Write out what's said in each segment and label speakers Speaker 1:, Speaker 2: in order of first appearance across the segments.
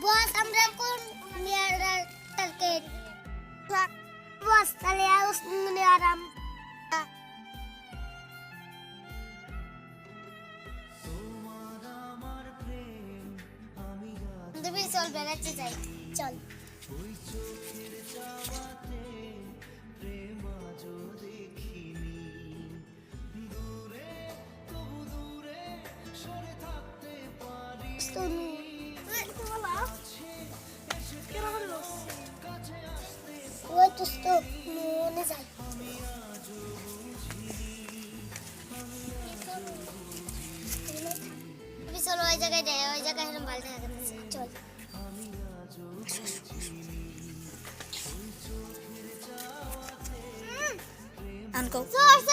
Speaker 1: বস আমরা কোন near target বস তাহলে আউস নিয়ারাম তুমি চল বেড়াতে যাই চল ওই তো মনে যাই চলো ওই জায়গায় যাই ওই জায়গায় হেরম ভালো দেখা যাচ্ছে চল আনকো সর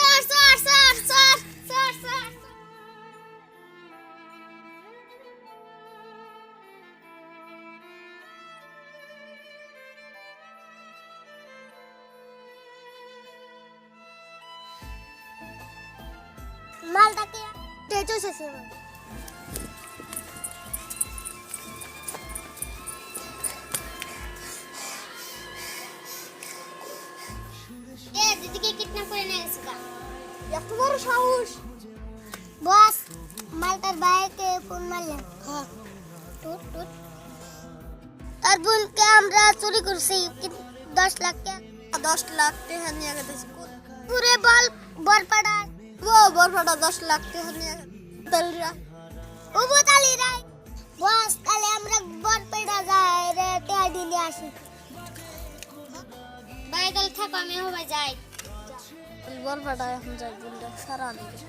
Speaker 1: মালটাকে টেটো শেষে দিদিকে কিডন্যাপ করে নিয়ে গেছে কা এত বড় সাহস বস মালটার বাইকে ফোন মারলাম হ্যাঁ টুট তার বোনকে আমরা চুরি করছি 10 লাখ টাকা নিয়ে গেছে পুরে বরপাড়া ও বরপাড়া 10 লাখ টাকা নিয়ে তালরা ও বোতালিরা বস তাহলে আমরা বরপাড়া যাই রে টাকা দিলে আসি বাইকাল থাকো আমি হবে যাই বরপাড়া এখন যাই বন্ধু সারা দিকে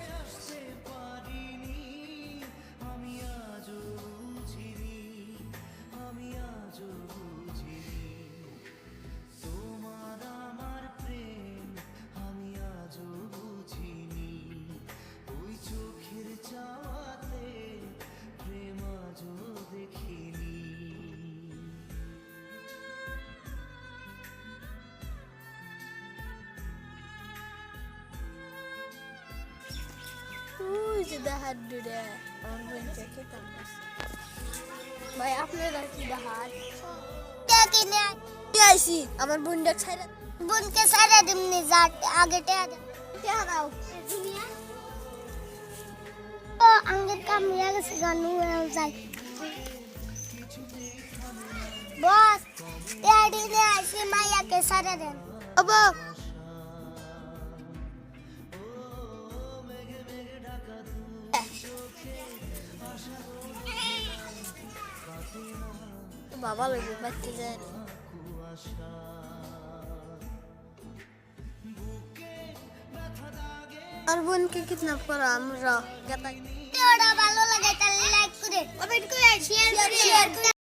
Speaker 1: দেখার দূরে আমার বোনকে খেতাম ভাই আপনারা কি দেখার আইসি আমার বোনটা ছাইরা বোনকে ছাইরা দিমনি যা আগে টেয়া দাও ও আঙ্গের কাম হয়ে গেছে গানু যাই বস টেয়া দিলে আইসি মাইয়াকে ছাইরা দেন ওবো বাবা লাগবে বাচ্চা যায় আর বোনকে কিডন্যাপ করা আমরা ভালো লাগে তাহলে লাইক করে কমেন্ট করে শেয়ার করে